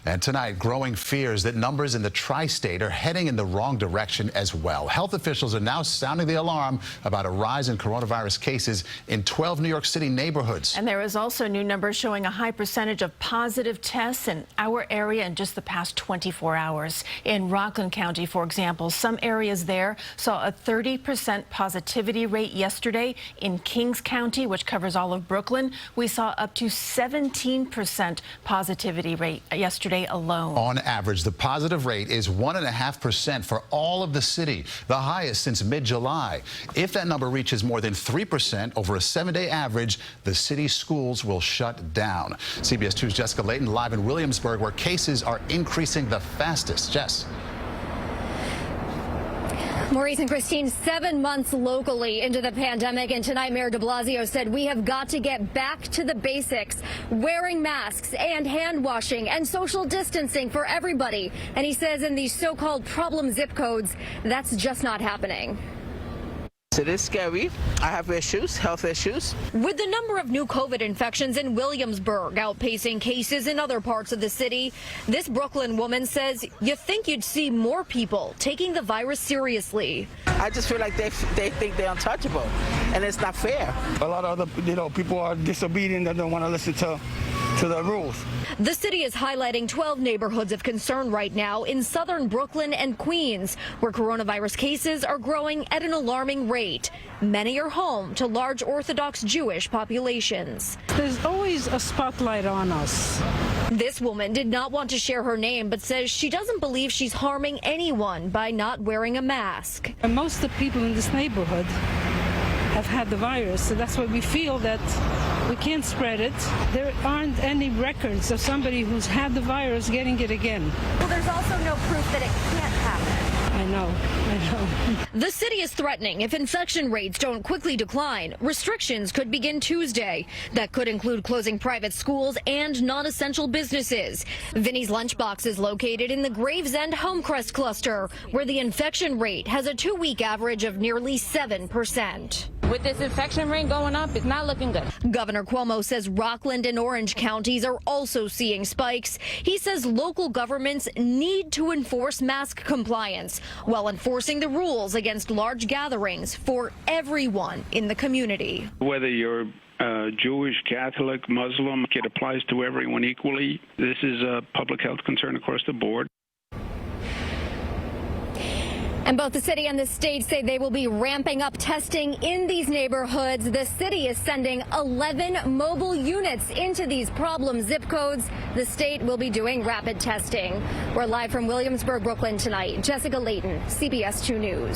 And tonight, growing fears that numbers in the tri-state are heading in the wrong direction as well. Health officials are now sounding the alarm about a rise in coronavirus cases in 12 New York City neighborhoods. And there is also new numbers showing a high percentage of positive tests in our area in just the past 24 hours. In Rockland County, for example, some areas there saw a 30% positivity rate yesterday. In Kings County, which covers all of Brooklyn, we saw up to 17% positivity rate yesterday alone. On average, the positive rate is 1.5% for all of the city, the highest since mid-July. If that number reaches more than 3% over a 7-day average, the city's schools will shut down. CBS 2's Jessica Layton live in Williamsburg, where cases are increasing the fastest. Jess. Maurice and Christine, 7 months locally into the pandemic, and tonight Mayor de Blasio said we have got to get back to the basics, wearing masks and hand washing and social distancing for everybody. And he says in these so-called problem zip codes, that's just not happening. It is scary. I have issues, health issues. With the number of new COVID infections in Williamsburg outpacing cases in other parts of the city, this Brooklyn woman says you think you'd see more people taking the virus seriously. I just feel like they think they're untouchable, and it's not fair. A lot of other people are disobedient and don't want to listen to the rules. The city is highlighting 12 neighborhoods of concern right now in southern Brooklyn and Queens, where coronavirus cases are growing at an alarming rate. Many are home to large Orthodox Jewish populations. There's always a spotlight on us. This woman did not want to share her name, but says she doesn't believe she's harming anyone by not wearing a mask. And most of the people in this neighborhood have had the virus, so that's why we feel that we can't spread it. There aren't any records of somebody who's had the virus getting it again. Well, there's also no proof that it can't happen. I know. The city is threatening if infection rates don't quickly decline, restrictions could begin Tuesday. That could include closing private schools and non-essential businesses. Vinny's Lunchbox is located in the Gravesend Homecrest cluster, where the infection rate has a 2-week average of nearly 7%. With this infection rate going up, it's not looking good. Governor Cuomo says Rockland and Orange counties are also seeing spikes. He says local governments need to enforce mask compliance while enforcing the rules against large gatherings for everyone in the community. Whether you're Jewish, Catholic, Muslim, it applies to everyone equally. This is a public health concern across the board. And both the city and the state say they will be ramping up testing in these neighborhoods. The city is sending 11 mobile units into these problem zip codes. The state will be doing rapid testing. We're live from Williamsburg, Brooklyn tonight. Jessica Layton, CBS 2 News.